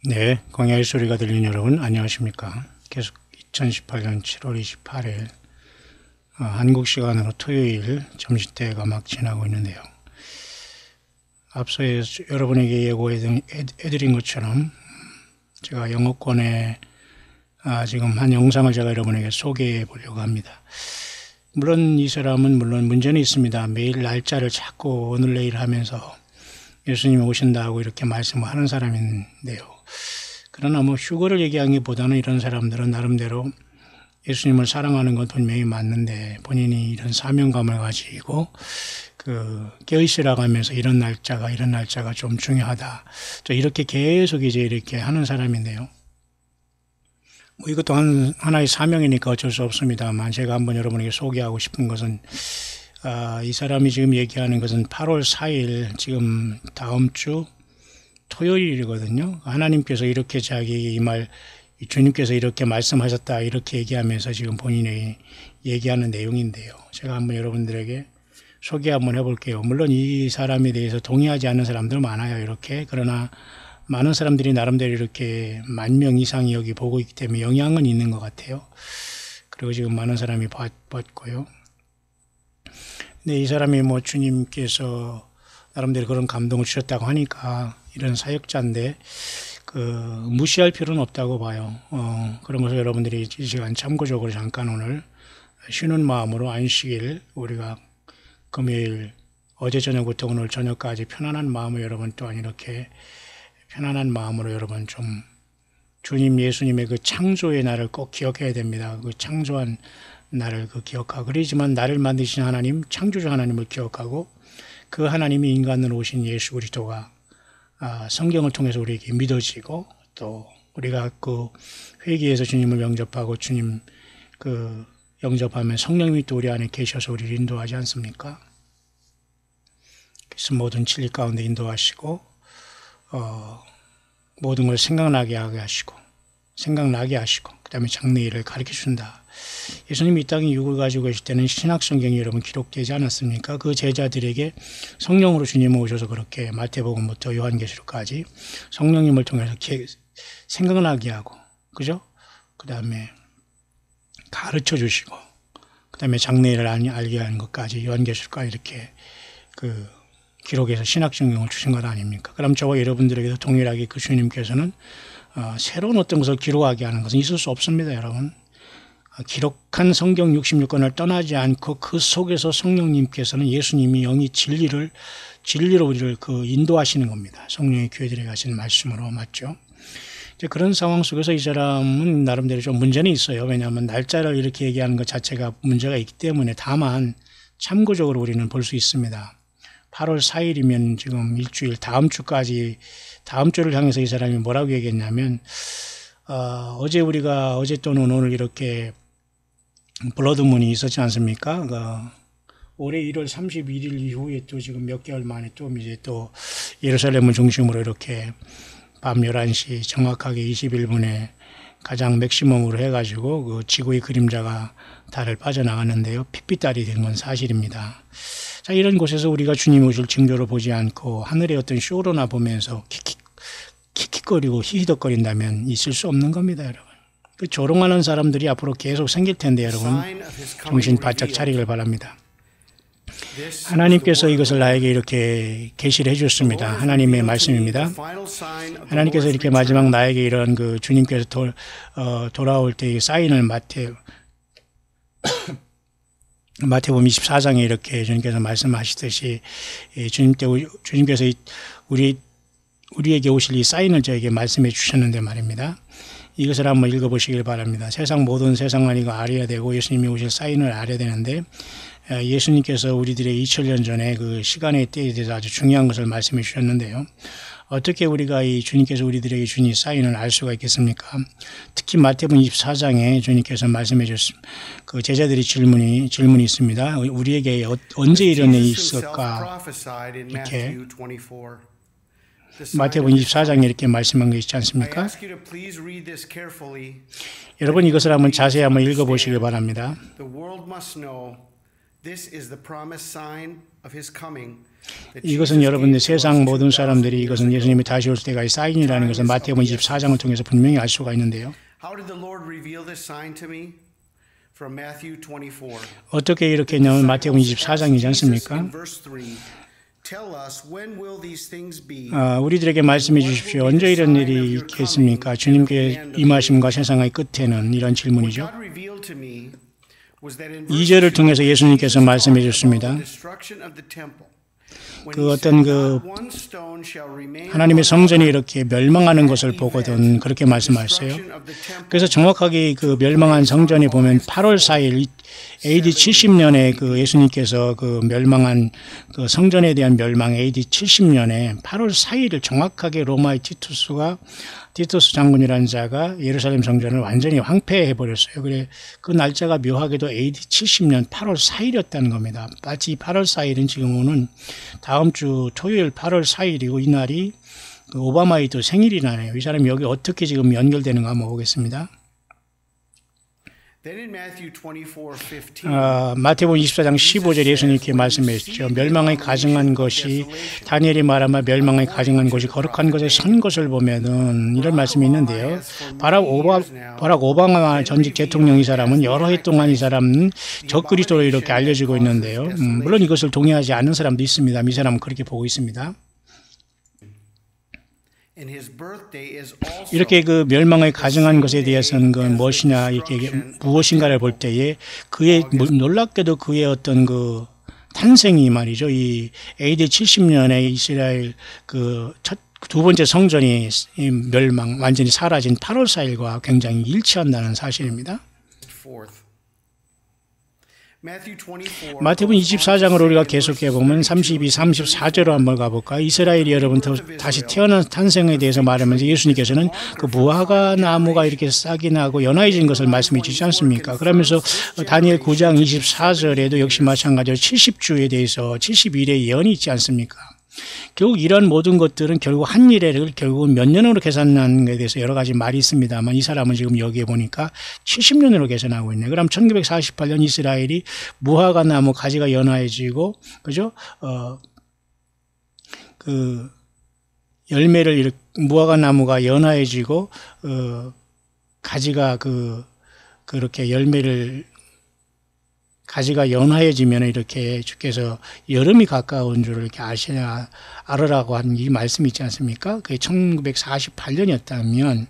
네, 광야의 소리가 들리는 여러분 안녕하십니까. 계속 2018년 7월 28일 한국 시간으로 토요일 점심때가 막 지나고 있는데요. 앞서 여러분에게 예고해드린 것처럼 제가 영어권에 지금 한 영상을 제가 여러분에게 소개해 보려고 합니다. 물론 이 사람은 문제는 있습니다. 매일 날짜를 자꾸 오늘 내일 하면서 예수님이 오신다고 이렇게 말씀을 하는 사람인데요. 그러나 휴거를 얘기하기보다는 이런 사람들은 나름대로 예수님을 사랑하는 건 분명히 맞는데 본인이 이런 사명감을 가지고 깨어있으라고 하면서 이런 날짜가 좀 중요하다. 이렇게 계속 이렇게 하는 사람인데요. 이것도 하나의 사명이니까 어쩔 수 없습니다만 제가 한번 여러분에게 소개하고 싶은 것은 이 사람이 지금 얘기하는 것은 8월 4일 지금 다음 주 토요일이거든요. 하나님께서 이렇게 주님께서 이렇게 말씀하셨다 이렇게 얘기하면서 지금 본인이 얘기하는 내용인데요. 제가 한번 여러분들에게 소개 한번 해볼게요. 물론 이 사람에 대해서 동의하지 않는 사람들 많아요. 이렇게. 그러나 많은 사람들이 나름대로 이렇게 10,000명 이상이 여기 보고 있기 때문에 영향은 있는 것 같아요. 그리고 지금 많은 사람이 봤고요. 근데 이 사람이 주님께서 나름대로 그런 감동을 주셨다고 하니까 이런 사역자인데 무시할 필요는 없다고 봐요. 그런 것을 여러분들이 이 시간 참고적으로 잠깐 오늘 쉬는 마음으로 안식일 우리가 금요일 어제 저녁부터 오늘 저녁까지 편안한 마음으로 여러분 또한 이렇게 편안한 마음으로 여러분 좀 주님 예수님의 그 창조의 날을 꼭 기억해야 됩니다. 그 창조한 나를 기억하고 그러지만 나를 만드신 하나님 창조주 하나님을 기억하고 그 하나님이 인간으로 오신 예수 그리스도가 성경을 통해서 우리에게 믿어지고 또 우리가 회개에서 주님을 영접하고 주님 영접하면 성령님이 또 우리 안에 계셔서 우리를 인도하지 않습니까? 그래서 모든 진리 가운데 인도하시고 모든 걸 생각나게 하시고 그 다음에 장래일을 가르쳐 준다. 예수님이 이 땅에 육을 가지고 계실 때는 신약성경이 여러분 기록되지 않았습니까? 그 제자들에게 성령으로 주님이 오셔서 그렇게 마태복음부터 요한계시록까지 성령님을 통해서 생각나게 하고 그죠? 그 다음에 가르쳐 주시고 그 다음에 장래일을 알게 하는 것까지 요한계시록까지 이렇게 기록해서 신약성경을 주신 것 아닙니까? 그럼 저와 여러분들에게도 동일하게 그 주님께서는 새로운 어떤 것을 기록하게 하는 것은 있을 수 없습니다, 여러분. 기록한 성경 66권을 떠나지 않고 그 속에서 성령님께서는 예수님이 영이 진리로 우리를 인도하시는 겁니다. 성령의 교회들에게 하신 말씀으로 맞죠? 이제 그런 상황 속에서 이 사람은 나름대로 좀 문제는 있어요. 왜냐하면 날짜를 이렇게 얘기하는 것 자체가 문제가 있기 때문에 다만 참고적으로 우리는 볼 수 있습니다. 8월 4일이면 지금 일주일 다음 주를 향해서 이 사람이 뭐라고 얘기했냐면 어제 또는 오늘 이렇게 블러드문이 있었지 않습니까? 올해 1월 31일 이후에 또 지금 몇 개월 만에 또 이제 또 예루살렘을 중심으로 이렇게 밤 11시 정확하게 21분에 가장 맥시멈으로 해가지고 지구의 그림자가 달을 빠져나갔는데요. 핏빛달이 된 건 사실입니다. 자, 이런 곳에서 우리가 주님 오실 징조를 보지 않고 하늘의 어떤 쇼로나 보면서 킥킥거리고 히히덕거린다면 있을 수 없는 겁니다, 여러분. 조롱하는 사람들이 앞으로 계속 생길 텐데 여러분 정신 바짝 차리길 바랍니다. 하나님께서 이것을 나에게 이렇게 계시를 해주셨습니다. 하나님의 말씀입니다. 하나님께서 이렇게 마지막 나에게 이런 주님께서 돌아올 때의 사인을 마태복음 24장에 이렇게 주님께서 말씀하시듯이 주님께서 우리에게 오실 이 사인을 저에게 말씀해 주셨는데 말입니다. 이것을 한번 읽어보시길 바랍니다. 모든 세상만 이거 알아야 되고 예수님이 오실 사인을 알아야 되는데 예수님께서 우리들의 2000년 전에 그 시간의 때에 대해서 아주 중요한 것을 말씀해 주셨는데요. 어떻게 우리가 이 주님께서 우리들에게 준 이 사인을 알 수가 있겠습니까? 특히 마태복음 24장에 주님께서 말씀해 주신 제자들이 질문이 있습니다. 우리에게 언제 이런 일이 있을까? 이렇게 마태복음 24장에 이렇게 말씀한 게 있지 않습니까? 여러분 이것을 한번 자세히 한번 읽어보시길 바랍니다. This is the promised sign of his coming, 이것은 여러분들 세상 모든 사람들이 이것은 예수님이 다시 올 때가 사인이라는 것을 마태복음 24장을 통해서 분명히 알 수가 있는데요. 어떻게 이렇게 했냐면 마태복음 24장이지 않습니까? 우리들에게 말씀해 주십시오. 언제 이런 일이 있겠습니까? 주님께 임하심과 세상의 끝에는 이런 질문이죠. 2절을 통해서 예수님께서 말씀해 주셨습니다. 하나님의 성전이 이렇게 멸망하는 것을 보거든 그렇게 말씀하셨어요. 그래서 정확하게 그 멸망한 성전에 보면 8월 4일 AD 70년에 예수님께서 멸망한 성전에 대한 멸망 AD 70년에 8월 4일을 정확하게 로마의 티투스 장군이라는 자가 예루살렘 성전을 완전히 황폐해 버렸어요. 그래 그 날짜가 묘하게도 AD 70년 8월 4일이었다는 겁니다. 마치 8월 4일은 지금 오는 다음 주 토요일 8월 4일이고 이 날이 오바마의 또 생일이라네요. 이 사람이 여기 어떻게 지금 연결되는가 한번 보겠습니다. 마태복음 24장 15절에 예수님께 말씀하셨죠. 멸망에 가증한 것이 다니엘이 말하면 멸망에 가증한 것이 거룩한 것에 선 것을 보면은 이런 말씀이 있는데요. 바락 오바마 전직 대통령 이 사람은 여러 해 동안 이 사람은 적그리스도로 이렇게 알려지고 있는데요. 물론 이것을 동의하지 않는 사람도 있습니다. 이 사람은 그렇게 보고 있습니다. 이렇게 멸망을 가증한 것에 대해서는 무엇이냐 이렇게 무엇인가를 볼 때에 그의 놀랍게도 그의 어떤 탄생이 말이죠. 이 AD 70년에 이스라엘 두 번째 성전이 멸망 완전히 사라진 8월 4일과 굉장히 일치한다는 사실입니다. 마태복음 24장을 우리가 계속해 보면 32, 34절로 한번 가볼까요? 이스라엘이 여러분 다시 태어난 탄생에 대해서 말하면서 예수님께서는 무화과 나무가 이렇게 싹이 나고 연화해진 것을 말씀해 주시지 않습니까? 그러면서 다니엘 9장 24절에도 역시 마찬가지로 70주에 대해서 70일의 예언이 있지 않습니까? 결국 이런 모든 것들은 결국 한 일을 결국 몇 년으로 계산하는 것에 대해서 여러 가지 말이 있습니다만 이 사람은 지금 여기에 보니까 70년으로 계산하고 있네요. 그럼 1948년 이스라엘이 무화과 나무 가지가 연화해지고, 그죠? 열매를 무화과 나무가 연화해지고, 가지가 그렇게 가지가 연화해지면 이렇게 주께서 여름이 가까운 줄을 이렇게 알으라고 하는 이 말씀이 있지 않습니까? 그게 1948년이었다면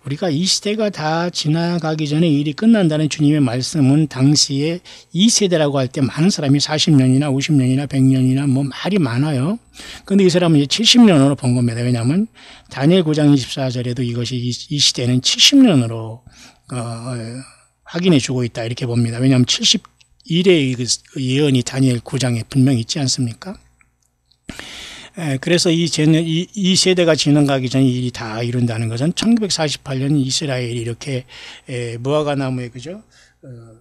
우리가 이 시대가 다 지나가기 전에 일이 끝난다는 주님의 말씀은 당시에 이 세대라고 할 때 많은 사람이 40년이나 50년이나 100년이나 말이 많아요. 그런데 이 사람은 이제 70년으로 본 겁니다. 왜냐하면 다니엘 9장 24절에도 이것이 이 시대는 70년으로 확인해 주고 있다 이렇게 봅니다. 왜냐하면 71의 예언이 다니엘 9장에 분명히 있지 않습니까? 그래서 이 세대가 지나가기 전에 일이 다 이룬다는 것은 1948년 이스라엘이 이렇게 무화과 나무에 그죠?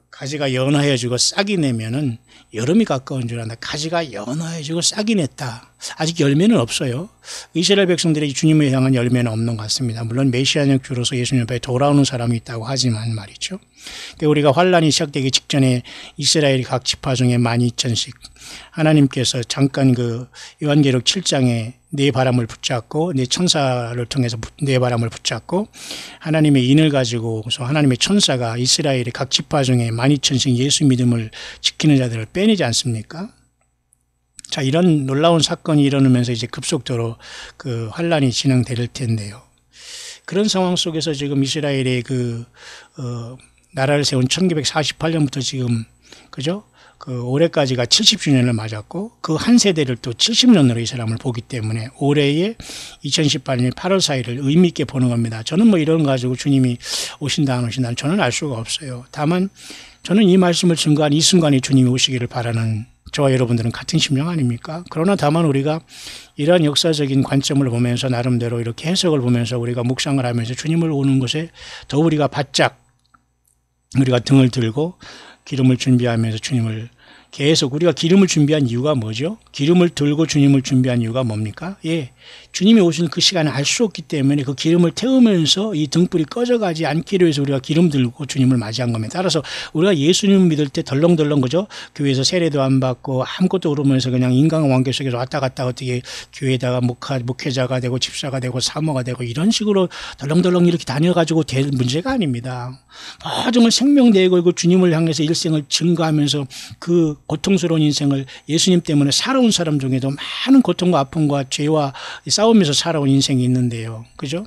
가지가 연화해지고 싹이 내면은 여름이 가까운 줄 안다. 가지가 연화해지고 싹이 냈다. 아직 열매는 없어요. 이스라엘 백성들이 주님을 향한 열매는 없는 것 같습니다. 물론 메시아적 주로서 예수님 앞에 돌아오는 사람이 있다고 하지만 말이죠. 우리가 환란이 시작되기 직전에 이스라엘이 각 지파 중에 12,000씩 하나님께서 잠깐 요한계시록 7장에 네 바람을 붙잡고 네 천사를 통해서 네 바람을 붙잡고 하나님의 인을 가지고서 하나님의 천사가 이스라엘의 각 지파 중에 12,000씩 예수 믿음을 지키는 자들을 빼내지 않습니까? 자, 이런 놀라운 사건이 일어나면서 이제 급속도로 환란이 진행될 텐데요. 그런 상황 속에서 지금 이스라엘의 나라를 세운 1948년부터 지금 그죠? 올해까지가 70주년을 맞았고 그 한 세대를 또 70년으로 이 사람을 보기 때문에 올해의 2018년 8월 4일을 의미 있게 보는 겁니다. 저는 이런 거 가지고 주님이 오신다 안 오신다 저는 알 수가 없어요. 다만 저는 이 말씀을 증거한 이 순간에 주님이 오시기를 바라는 저와 여러분들은 같은 심령 아닙니까? 그러나 다만 우리가 이러한 역사적인 관점을 보면서 나름대로 이렇게 해석을 보면서 우리가 묵상을 하면서 주님을 오는 것에 더 우리가 바짝 우리가 등을 들고 기름을 준비하면서 주님을 계속 우리가 기름을 준비한 이유가 뭐죠? 기름을 들고 주님을 준비한 이유가 뭡니까? 예, 주님이 오시는 그 시간을 알 수 없기 때문에 그 기름을 태우면서 이 등불이 꺼져가지 않기로 해서 우리가 기름 들고 주님을 맞이한 겁니다. 따라서 우리가 예수님을 믿을 때 덜렁덜렁 그죠? 교회에서 세례도 안 받고 아무것도 모르면서 그냥 인간관계 속에서 왔다 갔다 어떻게 교회에다가 목회자가 되고 집사가 되고 사모가 되고 이런 식으로 덜렁덜렁 이렇게 다녀가지고 될 문제가 아닙니다. 정말 생명대에 걸고 주님을 향해서 일생을 증거하면서 그 고통스러운 인생을 예수님 때문에 살아온 사람 중에도 많은 고통과 아픔과 죄와 싸우면서 살아온 인생이 있는데요. 그죠?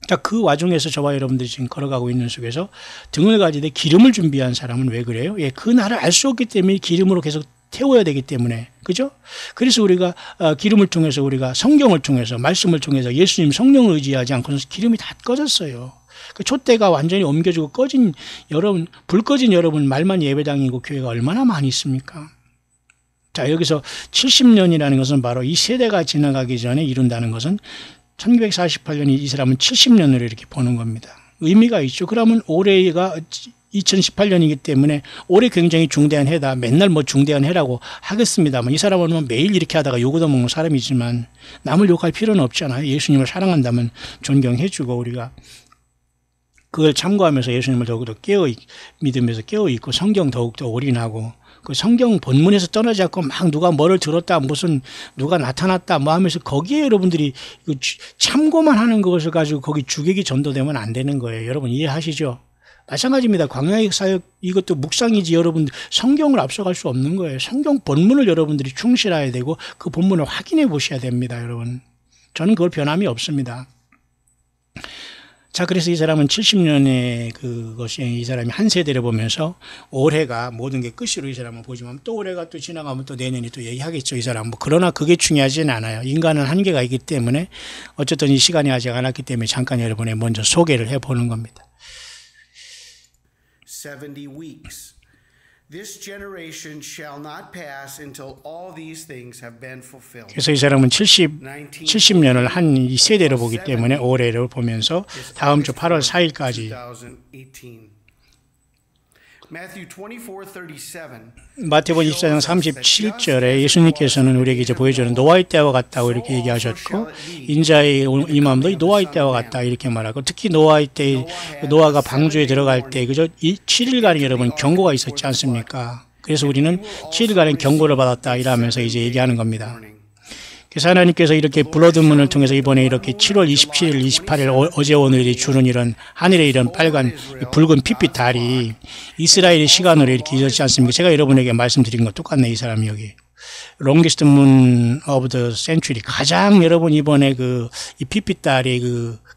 자, 그 와중에서 저와 여러분들이 지금 걸어가고 있는 속에서 등을 가지되 기름을 준비한 사람은 왜 그래요? 예, 그 나를 알 수 없기 때문에 기름으로 계속 태워야 되기 때문에. 그죠? 그래서 우리가 기름을 통해서 우리가 성경을 통해서 말씀을 통해서 예수님 성령을 의지하지 않고는 기름이 다 꺼졌어요. 그 촛대가 완전히 옮겨지고 꺼진 여러분, 불 꺼진 여러분 말만 예배당이고 교회가 얼마나 많이 있습니까? 자, 여기서 70년이라는 것은 바로 이 세대가 지나가기 전에 이룬다는 것은 1948년이 이 사람은 70년으로 이렇게 보는 겁니다. 의미가 있죠. 그러면 올해가 2018년이기 때문에 올해 굉장히 중대한 해다. 맨날 뭐 중대한 해라고 하겠습니다만 이 사람은 뭐 매일 이렇게 하다가 욕 얻어먹는 사람이지만 남을 욕할 필요는 없잖아요. 예수님을 사랑한다면 존경해주고 우리가 그걸 참고하면서 예수님을 더욱더 믿으면서 깨어있고 성경 더욱더 올인하고 그 성경 본문에서 떠나지 않고 막 누가 뭐를 들었다 무슨 누가 나타났다 뭐 하면서 거기에 여러분들이 참고만 하는 것을 가지고 거기 주객이 전도되면 안 되는 거예요. 여러분 이해하시죠? 마찬가지입니다. 광야의 사역 이것도 묵상이지 여러분들 성경을 앞서갈 수 없는 거예요. 성경 본문을 여러분들이 충실해야 되고 그 본문을 확인해 보셔야 됩니다. 여러분 저는 그걸 변함이 없습니다. 자, 그래서 이 사람은 70년의 그것이 이 사람이 한 세대를 보면서 올해가 모든 게 끝으로 이 사람은 보지만 또 올해가 또 지나가면 또 내년이 또 얘기하겠죠, 이 사람. 그러나 그게 중요하지는 않아요. 인간은 한계가 있기 때문에 어쨌든 이 시간이 아직 안 왔기 때문에 잠깐 여러분의 먼저 소개를 해보는 겁니다. 70 weeks. This generation shall not pass until all these things have been fulfilled. 그래서 이 사람은 70년을 한 이 세대로 보기 때문에 올해를 보면서 다음 주 8월 4일까지 마태복음 24장 37절에 예수님께서는 우리에게 이제 보여주는 노아의 때와 같다고 이렇게 얘기하셨고 인자의 임함도 노아의 때와 같다 이렇게 말하고 특히 노아의 때 노아가 방주에 들어갈 때 그저 7일간의 여러분 경고가 있었지 않습니까? 그래서 우리는 7일간의 경고를 받았다 이러면서 이제 얘기하는 겁니다. 그래서 하나님께서 이렇게 블러드문을 통해서 이번에 이렇게 7월 27일, 28일 어제 오늘이 주는 이런 하늘에 이런 빨간 붉은 핏빛 달이 이스라엘의 시간으로 이렇게 있었지 않습니까? 제가 여러분에게 말씀드린 것 똑같네 이 사람이 여기. Longest Moon of the Century 가장 여러분 이번에 이 핏빛 달이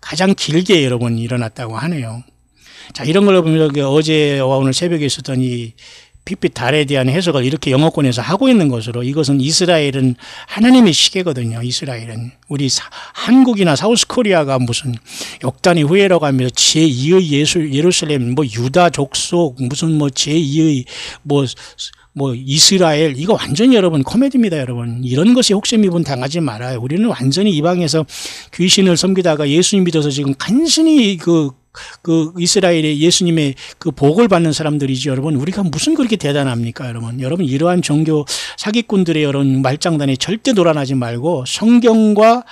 가장 길게 여러분 일어났다고 하네요. 자 이런 걸 보면 어제와 오늘 새벽에 있었던 이 핏빛 달에 대한 해석을 이렇게 영어권에서 하고 있는 것으로 이것은 이스라엘은 하나님의 시계거든요. 이스라엘은 우리 한국이나 사우스코리아가 무슨 역단의 후예라고 하면서 제2의 예루살렘 뭐 유다 족속 무슨 뭐 제2의 뭐 이스라엘 이거 완전히 여러분 코미디입니다. 여러분 이런 것에 혹세미분 당하지 말아요. 우리는 완전히 이방에서 귀신을 섬기다가 예수님 믿어서 지금 간신히 이스라엘의 예수님의 복을 받는 사람들이지 여러분 우리가 무슨 그렇게 대단합니까 여러분 이러한 종교 사기꾼들의 여러분 말장난에 절대 놀아나지 말고 성경만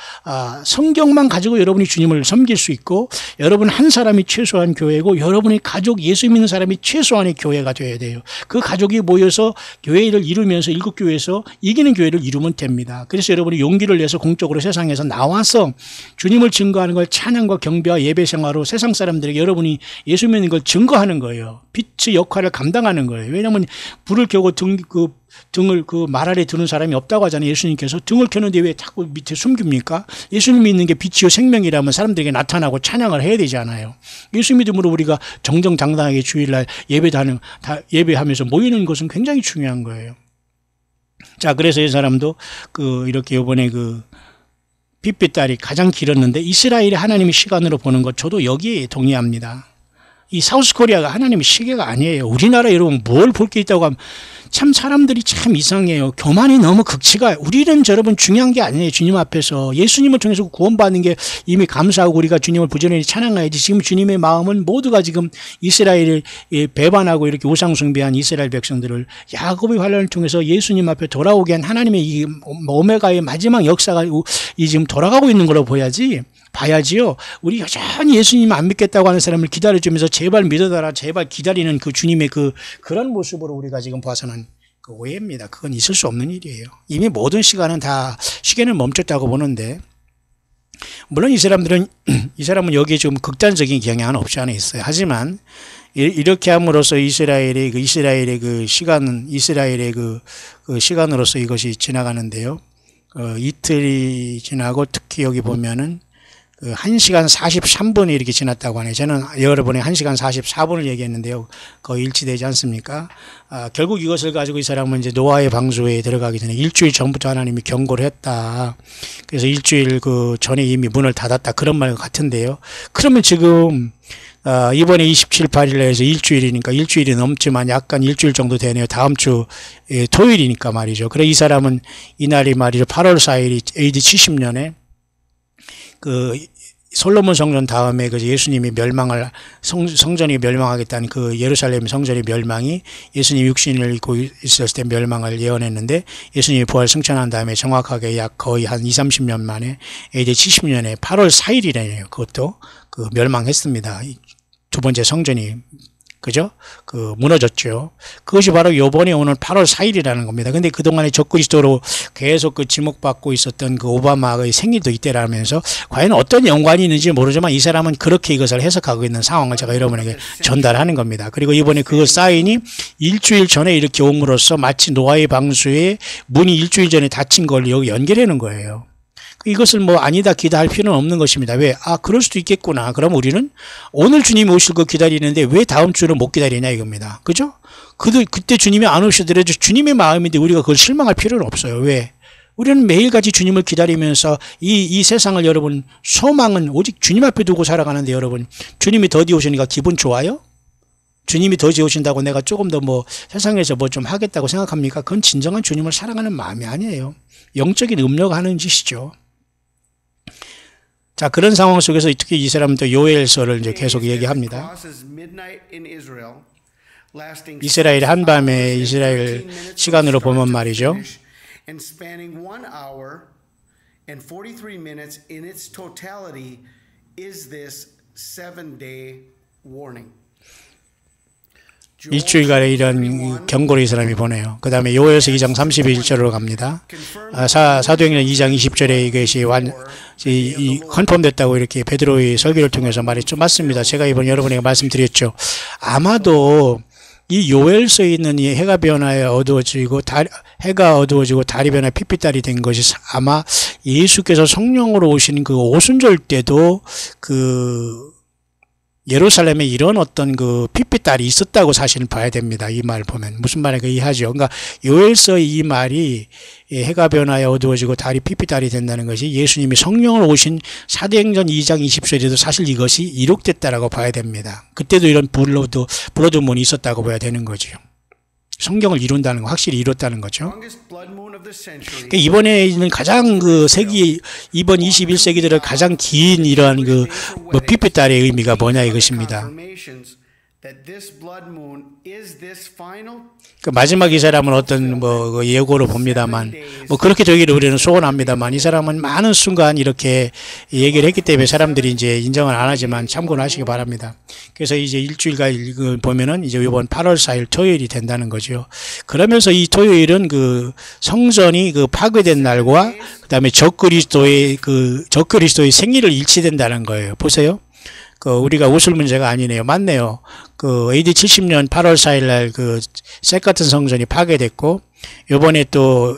가지고 여러분이 주님을 섬길 수 있고 여러분 한 사람이 최소한 교회고 여러분의 가족 예수 믿는 사람이 최소한의 교회가 되어야 돼요. 그 가족이 모여서 교회를 이루면서 일국교회에서 이기는 교회를 이루면 됩니다. 그래서 여러분이 용기를 내서 공적으로 세상에서 나와서 주님을 증거하는 걸 찬양과 경배와 예배 생활로 세상 사람들에게 여러분이 예수 믿는 걸 증거하는 거예요. 빛의 역할을 감당하는 거예요. 왜냐하면 불을 켜고 등을 말 아래 드는 사람이 없다고 하잖아요. 예수님께서 등을 켜는데 왜 자꾸 밑에 숨깁니까? 예수님 믿는 게 빛이요 생명이라면 사람들에게 나타나고 찬양을 해야 되잖아요. 예수 믿음으로 우리가 정정당당하게 주일날 예배하면서 모이는 것은 굉장히 중요한 거예요. 자, 그래서 이 사람도 이렇게 이번에 핏빛달이 가장 길었는데 이스라엘이 하나님의 시간으로 보는 것 저도 여기에 동의합니다. 이 사우스코리아가 하나님의 시계가 아니에요. 우리나라 여러분 뭘 볼 게 있다고 하면 참 사람들이 참 이상해요. 교만이 너무 극치가, 우리는 여러분 중요한 게 아니에요. 주님 앞에서 예수님을 통해서 구원받는 게 이미 감사하고 우리가 주님을 부지런히 찬양해야지. 지금 주님의 마음은 모두가 지금 이스라엘을 배반하고 이렇게 우상 숭배한 이스라엘 백성들을 야곱의 환란을 통해서 예수님 앞에 돌아오게 한 하나님의 이 오메가의 마지막 역사가 이 지금 돌아가고 있는 걸로 봐야지요. 우리 여전히 예수님 안 믿겠다고 하는 사람을 기다려주면서 제발 믿어달라, 제발 기다리는 그 주님의 그런 모습으로 우리가 지금 봐서는 그 오해입니다. 그건 있을 수 없는 일이에요. 이미 모든 시간은 다 시계는 멈췄다고 보는데, 물론 이 사람은 여기에 좀 극단적인 경향은 없지 않아 있어요. 하지만 이렇게 함으로써 이스라엘의 그 시간으로서 이것이 지나가는데요. 이틀이 지나고 특히 여기 보면은 1시간 43분이 이렇게 지났다고 하네요. 저는 여러분이 1시간 44분을 얘기했는데요. 거의 일치되지 않습니까? 결국 이것을 가지고 이 사람은 이제 노아의 방주에 들어가기 전에 일주일 전부터 하나님이 경고를 했다. 그래서 일주일 전에 이미 문을 닫았다. 그런 말 같은데요. 그러면 지금 이번에 27, 8일에 해서 일주일이니까 일주일이 넘지만 약간 일주일 정도 되네요. 다음 주 토요일이니까 말이죠. 그래 이 사람은 이날이 말이죠. 8월 4일이 AD 70년에 솔로몬 성전 다음에 예수님이 성전이 멸망하겠다는 예루살렘 성전의 멸망이 예수님 육신을 입고 있었을 때 멸망을 예언했는데, 예수님이 부활 승천한 다음에 정확하게 약 거의 한 20, 30년 만에 AD 70년에 8월 4일이래요. 그것도 멸망했습니다. 두 번째 성전이 그죠? 무너졌죠. 그것이 바로 요번에 오늘 8월 4일이라는 겁니다. 근데 그동안에 적그리스도로 계속 지목받고 있었던 오바마의 생일도 이때라면서 과연 어떤 연관이 있는지 모르지만 이 사람은 그렇게 이것을 해석하고 있는 상황을 제가 여러분에게 전달하는 겁니다. 그리고 이번에 그 사인이 일주일 전에 이렇게 옴으로써 마치 노아의 방주에 문이 일주일 전에 닫힌 걸 여기 연결하는 거예요. 이것을 아니다 기다 할 필요는 없는 것입니다. 왜? 그럴 수도 있겠구나. 그럼 우리는 오늘 주님이 오실 거 기다리는데 왜 다음 주를 못 기다리냐 이겁니다. 그죠? 그때 주님이 안 오시더라도 주님의 마음인데 우리가 그걸 실망할 필요는 없어요. 왜? 우리는 매일같이 주님을 기다리면서 이 세상을 여러분 소망은 오직 주님 앞에 두고 살아가는데 여러분 주님이 더디 오시니까 기분 좋아요? 주님이 더디 오신다고 내가 조금 더 세상에서 좀 하겠다고 생각합니까? 그건 진정한 주님을 사랑하는 마음이 아니에요. 영적인 음료가 하는 짓이죠. 자, 그런 상황 속에서 특히 이 사람은 또 요엘서를 이제 계속 얘기합니다. 이스라엘 한밤에 이스라엘 시간으로 보면 말이죠. 일주일간의 이런 경고를 이 사람이 보내요. 그 다음에 요엘서 2장 31절로 갑니다. 사도행전 2장 20절에 이것이 컨펌됐다고 이렇게 베드로의 설교를 통해서 말했죠. 맞습니다. 제가 이번 여러분에게 말씀드렸죠. 아마도 이 요엘서에 있는 이 해가 어두워지고 달이 변해 핏빛달이 된 것이 아마 예수께서 성령으로 오신 그 오순절 때도 예루살렘에 이런 어떤 핏빛달이 있었다고 사실은 봐야 됩니다. 이 말을 보면. 무슨 말인가 이해하죠. 그러니까 요엘서의 이 말이 해가 변하여 어두워지고 달이 핏빛달이 된다는 것이 예수님이 성령으로 오신 사도행전 2장 20절에도 사실 이것이 이룩됐다라고 봐야 됩니다. 그때도 이런 블러드문이 있었다고 봐야 되는 거죠. 성경을 이룬다는 거, 확실히 이뤘다는 거죠. 이번에 있는 가장 이번 21세기 가장 긴 이러한 핏빛달의 의미가 뭐냐 이것입니다. 마지막 이 사람은 어떤 예고로 봅니다만 그렇게 되기를 우리는 소원합니다만 이 사람은 많은 순간 이렇게 얘기를 했기 때문에 사람들이 이제 인정을 안 하지만 참고는 하시기 바랍니다. 그래서 이제 일주일간 보면은 이제 이번 8월 4일 토요일이 된다는 거죠. 그러면서 이 토요일은 성전이 파괴된 날과 그다음에 적그리스도의 생일을 일치된다는 거예요. 보세요. 우리가 웃을 문제가 아니네요. 맞네요. AD 70년 8월 4일 날 셋 같은 성전이 파괴됐고, 요번에 또,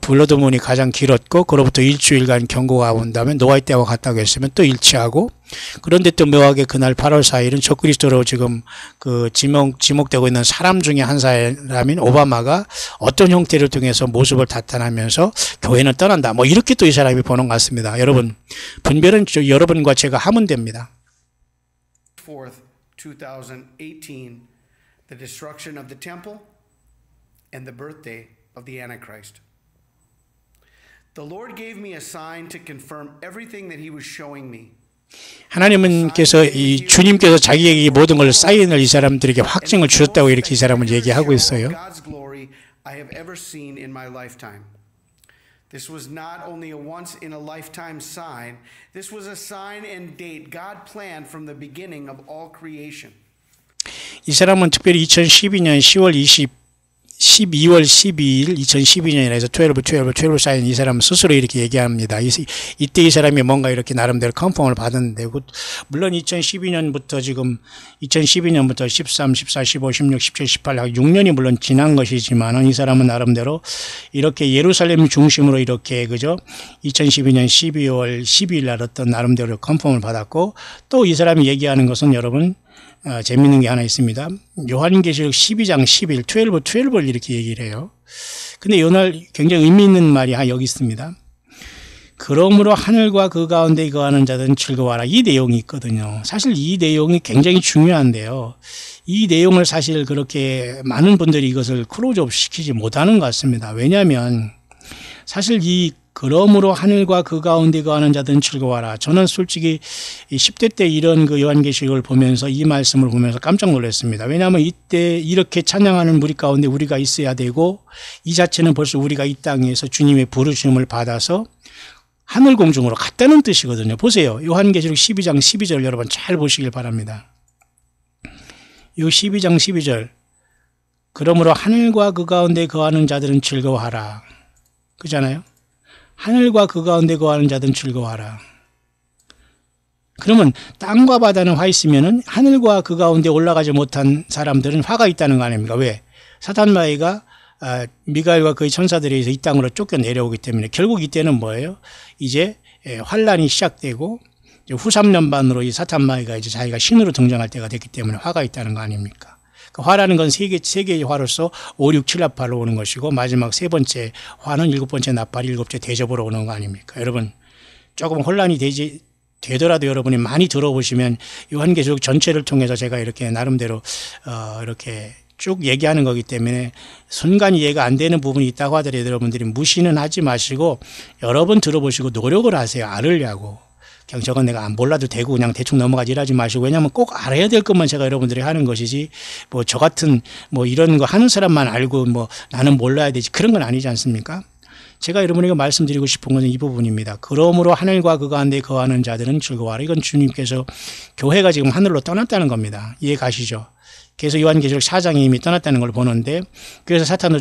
블러드문이 가장 길었고, 그로부터 일주일간 경고가 온 다음에 노아의 때와 같다고 했으면 또 일치하고, 그런데 또 묘하게 그날 8월 4일은 적그리스도로 지금 지목되고 있는 사람 중에 한 사람인 오바마가 어떤 형태를 통해서 모습을 나타나면서 교회는 떠난다. 이렇게 또 이 사람이 보는 것 같습니다. 여러분, 분별은 여러분과 제가 하면 됩니다. 4th, 2018, the destruction of the temple and the birthday of the Antichrist. The Lord gave me a sign to confirm everything that he was showing me. 하나님께서 이 주님께서 자기에게 이 모든 걸 사인을 이 사람들에게 확증을 주셨다고 이렇게 이 사람은 얘기하고 있어요. God's glory I have ever seen in my lifetime. This was not only a once in a lifetime sign, this was a sign and date God planned from the beginning of all creation. 이 사람은 특별히 2012년 12월 12일 2012년이라 해서 12 사인 이 사람 스스로 이렇게 얘기합니다. 이때 이 사람이 뭔가 이렇게 나름대로 컨펌을 받았는데, 물론 2012년부터 지금 2012년부터 13, 14, 15, 16, 17, 18, 6년이 물론 지난 것이지만 이 사람은 나름대로 이렇게 예루살렘 중심으로 이렇게 그죠? 2012년 12월 12일 날 어떤 나름대로 컨펌을 받았고, 또 이 사람이 얘기하는 것은 여러분 재밌는 게 하나 있습니다. 요한계시록 12장 10일 12를 이렇게 얘기를 해요. 근데 이날 굉장히 의미 있는 말이 여기 있습니다. 그러므로 하늘과 그 가운데 거하는 자들은 즐거워하라. 이 내용이 있거든요. 사실 이 내용이 굉장히 중요한데요. 이 내용을 사실 그렇게 많은 분들이 이것을 클로즈업 시키지 못하는 것 같습니다. 왜냐하면 사실 이 그러므로 하늘과 그 가운데 거하는 자들은 즐거워하라. 저는 솔직히 10대 때 이런 그 요한계시록을 보면서 이 말씀을 보면서 깜짝 놀랐습니다. 왜냐하면 이때 이렇게 찬양하는 무리 가운데 우리가 있어야 되고, 이 자체는 벌써 우리가 이 땅에서 주님의 부르심을 받아서 하늘 공중으로 갔다는 뜻이거든요. 보세요. 요한계시록 12장 12절 여러분 잘 보시길 바랍니다. 요 12장 12절. 그러므로 하늘과 그 가운데 거하는 자들은 즐거워하라. 그잖아요. 하늘과 그 가운데 거하는 자들은 즐거워하라. 그러면 땅과 바다는 화 있으면은 하늘과 그 가운데 올라가지 못한 사람들은 화가 있다는 거 아닙니까? 왜? 사탄마귀가 미가엘과 그의 천사들에 의해서 이 땅으로 쫓겨 내려오기 때문에 결국 이때는 뭐예요? 이제 환란이 시작되고 후 3년반으로 이 사탄마귀가 이제 자기가 신으로 등장할 때가 됐기 때문에 화가 있다는 거 아닙니까? 그 화라는 건 세 개의 화로서 5, 6, 7 나팔로 오는 것이고, 마지막 세 번째 화는 7번째 나팔, 7째 대접으로 오는 거 아닙니까? 여러분, 조금 혼란이 되더라도 여러분이 많이 들어보시면 요한계시록 전체를 통해서 제가 이렇게 나름대로 이렇게 쭉 얘기하는 거기 때문에 순간 이해가 안 되는 부분이 있다고 하더라도 여러분들이 무시는 하지 마시고 여러 번 들어보시고 노력을 하세요. 알으려고. 그냥 저건 내가 몰라도 되고 그냥 대충 넘어가지 이러지 마시고, 왜냐하면 꼭 알아야 될 것만 제가 여러분들이 하는 것이지, 뭐 저 같은 뭐 이런 거 하는 사람만 알고 뭐 나는 몰라야 되지 그런 건 아니지 않습니까? 제가 여러분에게 말씀드리고 싶은 것은 이 부분입니다. 그러므로 하늘과 그 가운데 거하는 자들은 즐거워하라. 이건 주님께서 교회가 지금 하늘로 떠났다는 겁니다. 이해 가시죠? 그래서 요한계시록 4장에 이미 떠났다는 걸 보는데, 그래서 사탄도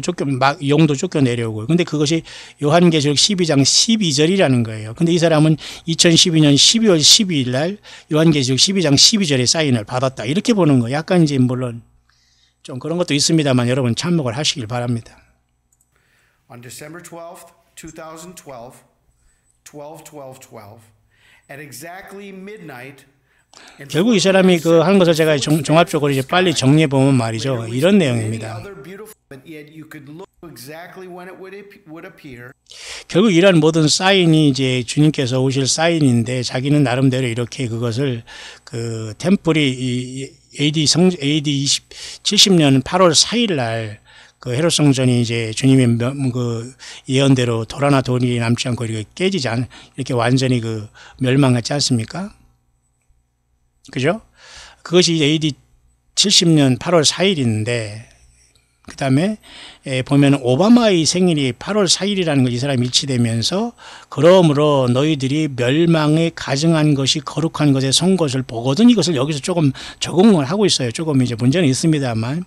용도 쫓겨내려오고, 근데 그것이 요한계시록 12장 12절이라는 거예요. 근데 이 사람은 2012년 12월 12일 날 요한계시록 12장 12절의 사인을 받았다. 이렇게 보는 거예요. 약간 이제 물론 좀 그런 것도 있습니다만 여러분 참목을 하시길 바랍니다. On December 12th, 2012, 12/12/12, at exactly midnight, 결국 이 사람이 그 하는 것을 제가 종합적으로 이제 빨리 정리해 보면 말이죠. 이런 내용입니다. 결국 이런 모든 사인이 이제 주님께서 오실 사인인데, 자기는 나름대로 이렇게 그것을 그 템플이 AD 70년 8월 4일 날 그 헤롯 성전이 이제 주님의 그 예언대로 돌 하나 돌이 남지 않고 이렇게 깨지지 않, 이렇게 완전히 그 멸망하지 않습니까? 그죠? 그것이 AD 70년 8월 4일인데, 그 다음에 보면 오바마의 생일이 8월 4일이라는 걸 이 사람이 일치되면서, 그러므로 너희들이 멸망에 가증한 것이 거룩한 것에 선 것을 보거든. 이것을 여기서 조금 적응을 하고 있어요. 조금 이제 문제는 있습니다만,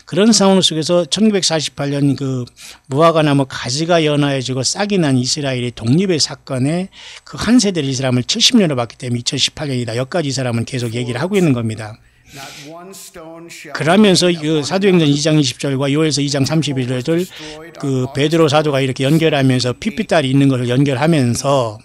그런 상황 속에서 1948년 그 무화과 나무 가지가 연하여지고 싹이 난 이스라엘의 독립의 사건에 그 한 세대를 이 사람을 70년을 봤기 때문에 2018년이다. 여기까지 이 사람은 계속 얘기를 하고 있는 겁니다. 그러면서 그 사도행전 2장 20절과 요엘서 2장 31절을 그 베드로 사도가 이렇게 연결하면서 피피딸이 있는 것을 연결하면서,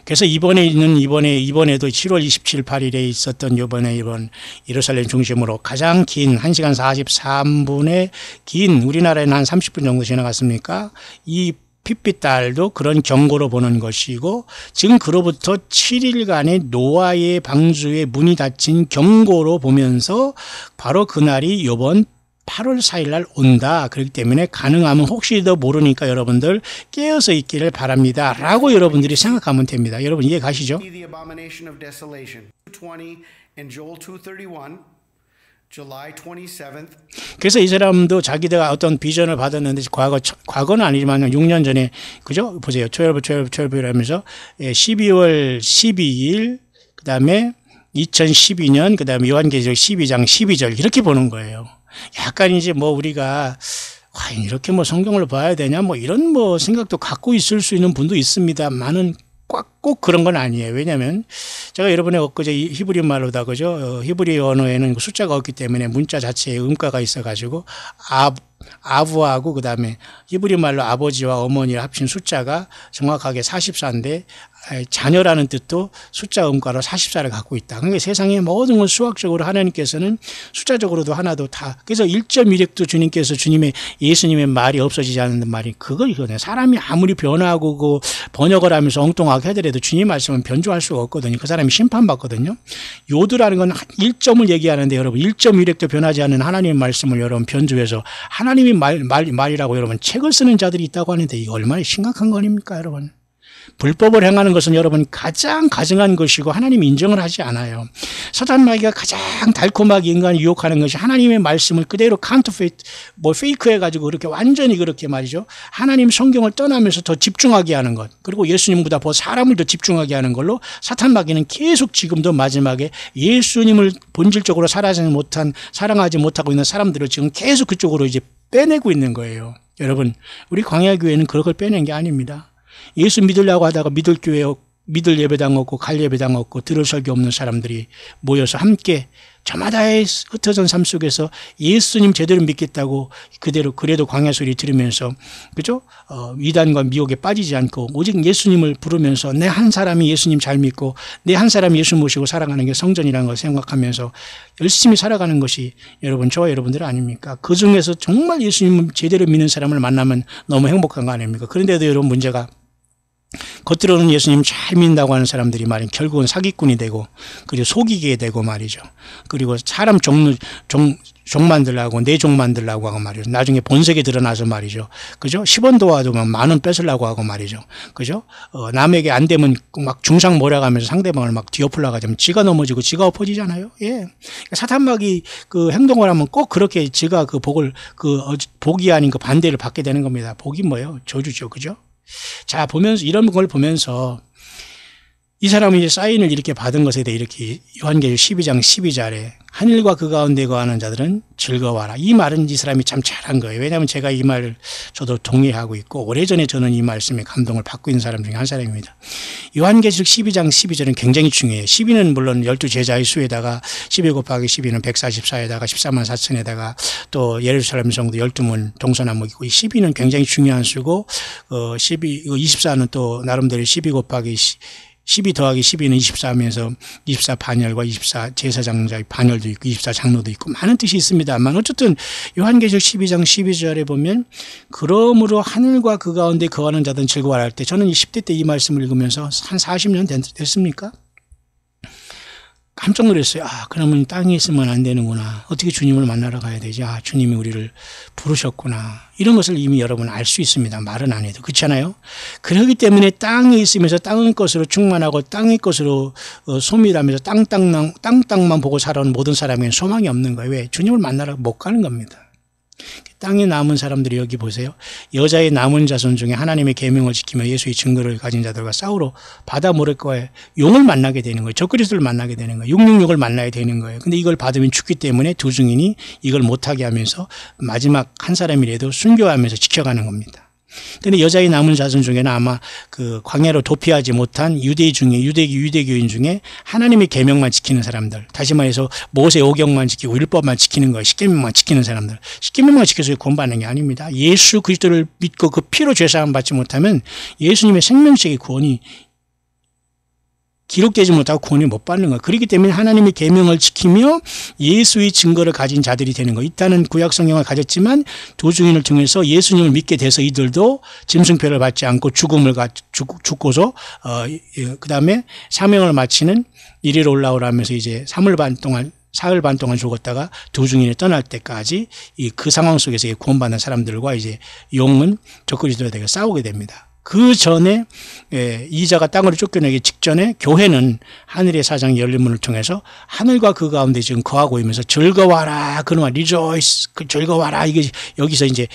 그래서 이번에도 7월 27, 8일에 있었던 이번 예루살렘 중심으로 가장 긴 1시간 43분의 긴, 우리나라에는 한 30분 정도 지나갔습니까? 이 핏빛달도 그런 경고로 보는 것이고, 지금 그로부터 7일간의 노아의 방주에 문이 닫힌 경고로 보면서 바로 그날이 이번 8월 4일 날 온다. 그렇기 때문에 가능하면 혹시도 모르니까 여러분들 깨어서 있기를 바랍니다. 라고 여러분들이 생각하면 됩니다. 여러분 이해 가시죠? The abomination of desolation. 2:20 and Joel 2:31. July 27th. 그래서 이 사람도 자기가 어떤 비전을 받았는데 과거는 아니지만 6년 전에 그죠? 보세요. 12 하면서 12월 12일 그다음에 2012년 그다음에 요한계시록 12장 12절 이렇게 보는 거예요. 약간 이제 뭐 우리가 과연 이렇게 뭐 성경을 봐야 되냐 뭐 이런 뭐 생각도 갖고 있을 수 있는 분도 있습니다만은 꼭 그런 건 아니에요. 왜냐하면 제가 여러분의 엊그제 히브리 말로다 그죠? 히브리 언어에는 숫자가 없기 때문에 문자 자체에 음가가 있어가지고 아부하고 그다음에 히브리 말로 아버지와 어머니를 합친 숫자가 정확하게 44인데 자녀라는 뜻도 숫자 음가로 44를 갖고 있다. 그러니까 세상의 모든 걸 수학적으로 하나님께서는 숫자적으로도 하나도 다. 그래서 1.1획도 주님께서 예수님의 말이 없어지지 않는 말이 그거거든요. 사람이 아무리 변화하고 그 번역을 하면서 엉뚱하게 하더라도 주님 말씀은 변조할 수가 없거든요. 그 사람이 심판받거든요. 요드라는 건 1점을 얘기하는데 여러분 1.1획도 변하지 않는 하나님의 말씀을 여러분 변조해서 하나님의 말이라고 여러분 책을 쓰는 자들이 있다고 하는데 이거 얼마나 심각한 거 아닙니까 여러분. 불법을 행하는 것은 여러분 가장 가증한 것이고 하나님이 인정을 하지 않아요. 사단 마귀가 가장 달콤하게 인간을 유혹하는 것이 하나님의 말씀을 그대로 카운터페이트 페이크 해가지고 그렇게 완전히 그렇게 말이죠. 하나님 성경을 떠나면서 더 집중하게 하는 것 그리고 예수님보다 더 사람을 더 집중하게 하는 걸로 사탄 마귀는 계속 지금도 마지막에 예수님을 본질적으로 사랑하지 못하고 있는 사람들을 지금 계속 그쪽으로 이제 빼내고 있는 거예요. 여러분 우리 광야교회는 그런 걸 빼낸 게 아닙니다. 예수 믿으려고 하다가 믿을 예배당 없고 갈 예배당 없고 들을 설교 없는 사람들이 모여서 함께 저마다의 흩어진 삶 속에서 예수님 제대로 믿겠다고 그래도 광야 소리 들으면서 그죠? 이단과 미혹에 빠지지 않고 오직 예수님을 부르면서 내 한 사람이 예수님 잘 믿고 내 한 사람이 예수 모시고 살아가는 게 성전이라는 걸 생각하면서 열심히 살아가는 것이 여러분 저와 여러분들 아닙니까? 그 중에서 정말 예수님을 제대로 믿는 사람을 만나면 너무 행복한 거 아닙니까? 그런데도 여러분 문제가 겉으로는 예수님 잘 믿는다고 하는 사람들이 말이죠. 결국은 사기꾼이 되고 그리고 속이게 되고 말이죠. 그리고 사람 종 만들라고 내 종 만들라고 하고 말이죠. 나중에 본색에 드러나서 말이죠. 그죠? 10원 도와도 막 10,000원 뺏으려고 하고 말이죠. 그죠? 남에게 안 되면 막 중상 몰아가면서 상대방을 막 뒤엎으려고 하면 지가 넘어지고 지가 엎어지잖아요. 예. 사탄막이 그 행동을 하면 꼭 그렇게 지가 그 복이 아닌 그 반대를 받게 되는 겁니다. 복이 뭐예요? 저주죠. 그죠? 자, 보면서, 이런 걸 보면서 이 사람이 이제 사인을 이렇게 받은 것에 대해 이렇게 요한계시록 12장 12절에 하늘과 그 가운데 거하는 자들은 즐거워하라. 이 말은 이 사람이 참 잘한 거예요. 왜냐하면 제가 이 말을 저도 동의하고 있고 오래전에 저는 이 말씀에 감동을 받고 있는 사람 중에 한 사람입니다. 요한계시록 12장 12절은 굉장히 중요해요. 12는 물론 12제자의 수에다가 12 곱하기 12는 144에다가 14만 4천에다가 또 예루살렘 성도 12문 동서남북이고 이 12는 굉장히 중요한 수고 24는 또 나름대로 12 곱하기 12 더하기 12는 24 하면서 24 반열과 24 제사장자의 반열도 있고 24 장로도 있고 많은 뜻이 있습니다만 어쨌든 요한계시록 12장 12절에 보면 그러므로 하늘과 그 가운데 거하는 자들은 즐거워할 할 때 저는 10대 때 이 말씀을 읽으면서 한 40년 됐습니까? 깜짝 놀랐어요. 그러면 땅에 있으면 안 되는구나. 어떻게 주님을 만나러 가야 되지? 주님이 우리를 부르셨구나. 이런 것을 이미 여러분 알 수 있습니다. 말은 안 해도. 그렇지 않아요? 그렇기 때문에 땅에 있으면서 땅의 것으로 충만하고 땅의 것으로 소밀하면서 땅만 보고 살아오는 모든 사람에게는 소망이 없는 거예요. 왜? 주님을 만나러 못 가는 겁니다. 땅에 남은 사람들이 여기 보세요. 여자의 남은 자손 중에 하나님의 계명을 지키며 예수의 증거를 가진 자들과 싸우러 바다 모래과에 용을 만나게 되는 거예요. 적그리스도를 만나게 되는 거예요. 666을 만나야 되는 거예요. 근데 이걸 받으면 죽기 때문에 두 증인이 이걸 못하게 하면서 마지막 한 사람이라도 순교하면서 지켜가는 겁니다. 근데 여자의 남은 자손 중에는 아마 그 광야로 도피하지 못한 유대교인 중에 하나님의 계명만 지키는 사람들, 다시 말해서 모세 오경만 지키고 율법만 지키는 거예요. 십계명만 지키는 사람들. 십계명만 지켜서 구원받는 게 아닙니다. 예수 그리스도를 믿고 그 피로 죄사함 받지 못하면 예수님의 생명책의 구원이 기록되지 못하고 구원을 못 받는 거예요. 그렇기 때문에 하나님의 계명을 지키며 예수의 증거를 가진 자들이 되는 거예요. 일단은 구약 성경을 가졌지만 두 증인을 통해서 예수님을 믿게 돼서 이들도 짐승표를 받지 않고 죽고서 그 다음에 사명을 마치는 이리로 올라오라면서 이제 사흘 반 동안 사흘 반 동안 죽었다가 두 증인이 떠날 때까지 그 상황 속에서 구원받는 사람들과 이제 용은 적그리스도에게 싸우게 됩니다. 그 전에 이자가 땅으로 쫓겨내기 직전에 교회는 하늘의 사장이 열린 문을 통해서 하늘과 그 가운데 지금 거하고 있면서 즐거워하라, 그놈아 리조이스, 즐거워하라. 이게 여기서 이제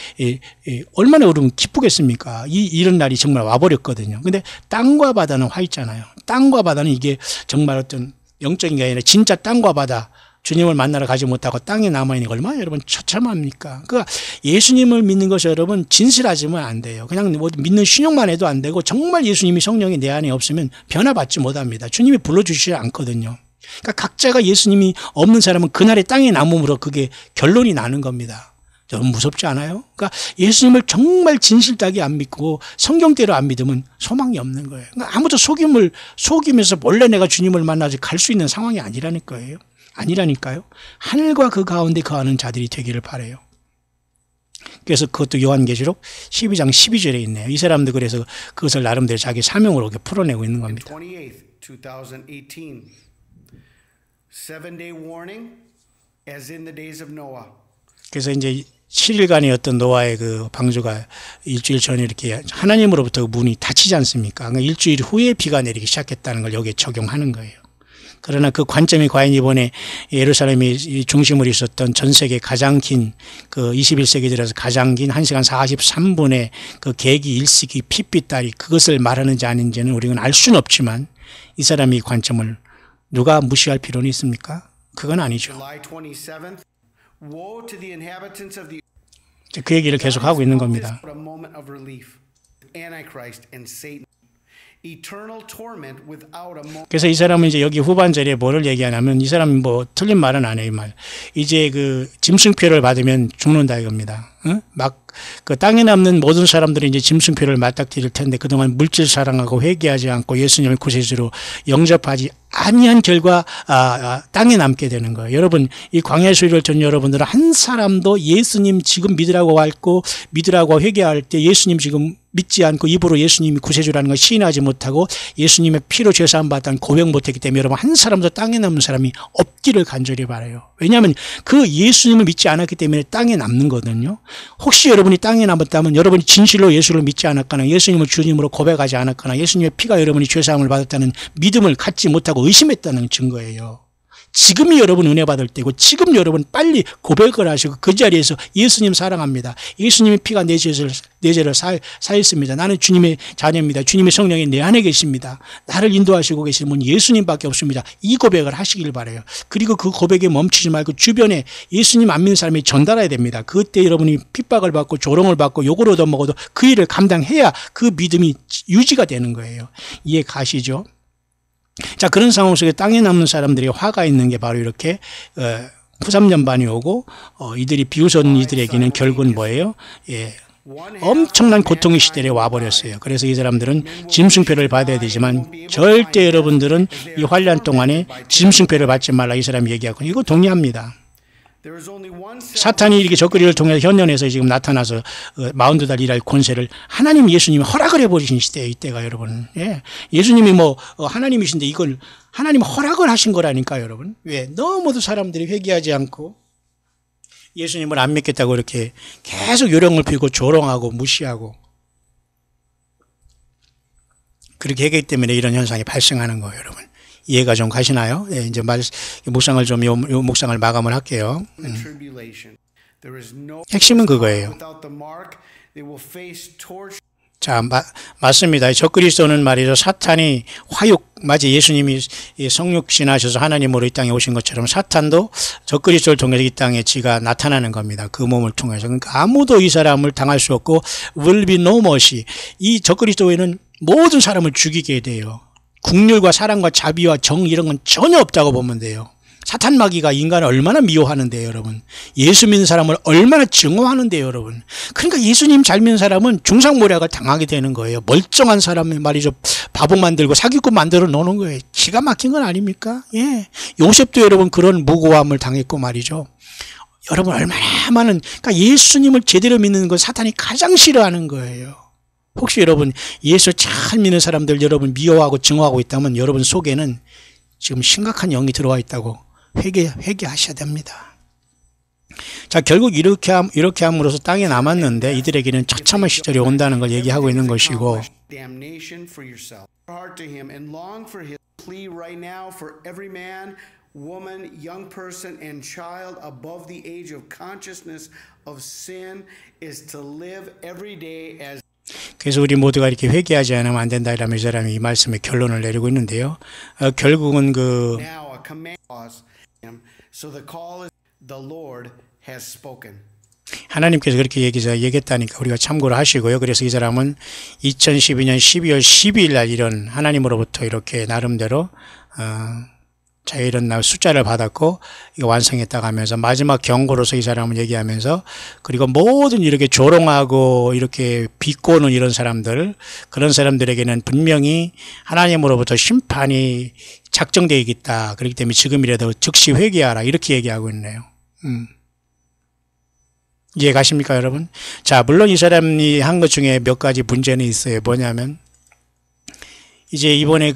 얼마나 여러분 기쁘겠습니까? 이런 날이 정말 와버렸거든요. 근데 땅과 바다는 화 있잖아요. 땅과 바다는 이게 정말 어떤 영적인 게 아니라 진짜 땅과 바다, 주님을 만나러 가지 못하고 땅에 남아있는 거 얼마나 여러분 처참합니까? 그러니까 예수님을 믿는 것이 여러분 진실하지만 안 돼요. 그냥 뭐 믿는 신용만 해도 안 되고 정말 예수님이 성령이 내 안에 없으면 변화받지 못합니다. 주님이 불러주시지 않거든요. 그러니까 각자가 예수님이 없는 사람은 그날의 땅에 남음으로 그게 결론이 나는 겁니다. 너무 무섭지 않아요? 그러니까 예수님을 정말 진실되게 안 믿고 성경대로 안 믿으면 소망이 없는 거예요. 그러니까 아무도 속이면서 몰래 내가 주님을 만나서 갈 수 있는 상황이 아니라는 거예요. 아니라니까요. 하늘과 그 가운데 거하는 자들이 되기를 바라요. 그래서 그것도 요한계시록 12장 12절에 있네요. 이 사람도 그래서 그것을 나름대로 자기 사명으로 풀어내고 있는 겁니다. 28th, 2018. 7-day warning as in the days of Noah. 그래서 이제 7일간의 어떤 노아의 그 방주가 일주일 전에 이렇게 하나님으로부터 문이 닫히지 않습니까? 그러니까 일주일 후에 비가 내리기 시작했다는 걸 여기에 적용하는 거예요. 그러나 그 관점이 과연 이번에 예루살렘이 중심으로 있었던 전 세계 가장 긴 그 21세기 들어서 가장 긴 1시간 43분의 그 계기 일시기 핏빛달이 그것을 말하는지 아닌지는 우리는 알 수는 없지만 이 사람의 관점을 누가 무시할 필요는 있습니까? 그건 아니죠. 그 얘기를 계속하고 있는 겁니다. 그래서 이 사람은 이제 여기 후반절에 뭐를 얘기하냐면 이 사람은 뭐 틀린 말은 안 해요. 이 말. 이제 그 짐승표를 받으면 죽는다 이겁니다. 막 그 땅에 남는 모든 사람들이 이제 짐승표를 맞닥뜨릴 텐데 그동안 물질 사랑하고 회개하지 않고 예수님을 구세주로 영접하지 아니한 결과 땅에 남게 되는 거예요. 여러분 이 광야의 소리를 듣는 여러분들은 한 사람도 예수님 지금 믿으라고 회개할 때 예수님 지금 믿지 않고 입으로 예수님이 구세주라는 걸 시인하지 못하고 예수님의 피로 죄사함 받다는 고백 못했기 때문에 여러분 한 사람도 땅에 남는 사람이 없기를 간절히 바라요. 왜냐하면 그 예수님을 믿지 않았기 때문에 땅에 남는 거거든요. 혹시 여러분이 땅에 남았다면 여러분이 진실로 예수를 믿지 않았거나 예수님을 주님으로 고백하지 않았거나 예수님의 피가 여러분이 죄사함을 받았다는 믿음을 갖지 못하고 의심했다는 증거예요. 지금이 여러분 은혜 받을 때고 지금 여러분 빨리 고백을 하시고 그 자리에서 예수님 사랑합니다. 예수님의 피가 내 죄를 사했습니다. 나는 주님의 자녀입니다. 주님의 성령이 내 안에 계십니다. 나를 인도하시고 계시는 분이 예수님밖에 없습니다. 이 고백을 하시길 바라요. 그리고 그 고백에 멈추지 말고 주변에 예수님 안 믿는 사람이 전달해야 됩니다. 그때 여러분이 핍박을 받고 조롱을 받고 욕을 얻어먹어도 그 일을 감당해야 그 믿음이 유지가 되는 거예요. 이해 가시죠? 자, 그런 상황 속에 땅에 남는 사람들이 화가 있는 게 바로 이렇게 후삼년반이 오고 이들이 비웃은 이들에게는 결국은 뭐예요? 엄청난 고통의 시대에 와버렸어요. 그래서 이 사람들은 짐승표를 받아야 되지만 절대 여러분들은 이 환란 동안에 짐승표를 받지 말라 이 사람이 얘기하고 이거 동의합니다. 사탄이 이렇게 적그리를 통해서 현년에서 지금 나타나서 40달 일할 권세를 하나님 예수님이 허락을 해버리신 시대예요. 이때가 여러분. 예수님이 뭐 하나님이신데 이걸 하나님 허락을 하신 거라니까 여러분. 왜? 너무도 사람들이 회개하지 않고 예수님을 안 믿겠다고 이렇게 계속 요령을 피우고 조롱하고 무시하고 그렇게 하기 때문에 이런 현상이 발생하는 거예요. 여러분. 이해가 좀 가시나요? 네, 이제 묵상을 좀 요 묵상을 마감을 할게요. 핵심은 그거예요. 자, 맞습니다. 적그리스도는 말이죠. 사탄이 화육, 맞아. 예수님이 성육신하셔서 하나님으로 이 땅에 오신 것처럼 사탄도 적그리스도를 통해서 이 땅에 지가 나타나는 겁니다. 그 몸을 통해서. 그러니까 아무도 이 사람을 당할 수 없고 will be no mercy. 이 적그리스도에는 모든 사람을 죽이게 돼요. 국률과 사랑과 자비와 정 이런 건 전혀 없다고 보면 돼요. 사탄 마귀가 인간을 얼마나 미워하는데요, 여러분. 예수 믿는 사람을 얼마나 증오하는데요, 여러분. 그러니까 예수님 잘 믿는 사람은 중상모략을 당하게 되는 거예요. 멀쩡한 사람을 말이죠. 바보 만들고 사기꾼 만들어 놓는 거예요. 기가 막힌 건 아닙니까? 예. 요셉도 여러분 그런 무고함을 당했고 말이죠. 여러분 얼마나 많은, 그러니까 예수님을 제대로 믿는 건 사탄이 가장 싫어하는 거예요. 혹시 여러분 예수 잘 믿는 사람들 여러분 미워하고 증오하고 있다면 여러분 속에는 지금 심각한 영이 들어와 있다고 회개하셔야 됩니다. 자, 결국 이렇게 함으로써 땅에 남았는데 이들에게는 처참한 시절이 온다는 걸 얘기하고 있는 것이고, damnation for yourself. Heart to him and long for his plea right now for every man, woman, young person, and child above the age of consciousness of sin is to live every day as. 그래서 우리 모두가 이렇게 회개하지 않으면 안 된다 이라며 이 사람이 이 말씀에 결론을 내리고 있는데요. 결국은 Now a command was him. So the call is the Lord has spoken. 하나님께서 그렇게 얘기했다니까 우리가 참고를 하시고요. 그래서 이 사람은 2012년 12월 12일 날 이런 하나님으로부터 이렇게 나름대로 이런 날 숫자를 받았고 이거 완성했다고 하면서 마지막 경고로서 이 사람은 얘기하면서, 그리고 모든 이렇게 조롱하고 이렇게 비꼬는 이런 사람들, 그런 사람들에게는 분명히 하나님으로부터 심판이 작정되어 있다. 그렇기 때문에 지금이라도 즉시 회개하라 이렇게 얘기하고 있네요. 이해 가십니까, 여러분? 자, 물론 이 사람이 한 것 중에 몇 가지 문제는 있어요. 뭐냐면, 이제 이번에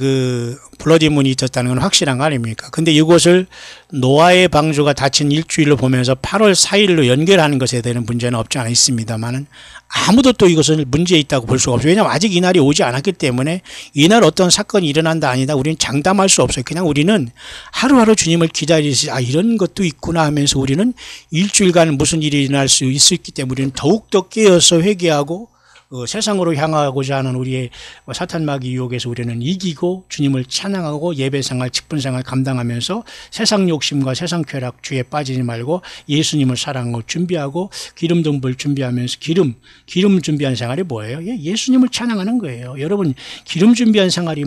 블러디문이 있었다는 건 확실한 거 아닙니까? 근데 이것을 노아의 방주가 닫힌 일주일로 보면서 8월 4일로 연결하는 것에 대한 문제는 없지 않아 있습니다만은 아무도 또 이것을 문제 있다고 볼 수가 없어요. 왜냐하면 아직 이 날이 오지 않았기 때문에 이날 어떤 사건이 일어난다 아니다 우리는 장담할 수 없어요. 그냥 우리는 하루하루 주님을 기다리시, 이런 것도 있구나 하면서 우리는 일주일간 무슨 일이 일어날 수 있었기 때문에 우리는 더욱더 깨어서 회개하고 세상으로 향하고자 하는 우리의 사탄마귀 유혹에서 우리는 이기고 주님을 찬양하고 예배생활, 직분생활 감당하면서 세상 욕심과 세상 쾌락 주에 빠지지 말고 예수님을 사랑하고 준비하고 기름 등불 준비하면서 기름 준비한 생활이 뭐예요? 예수님을 찬양하는 거예요. 여러분, 기름 준비한 생활이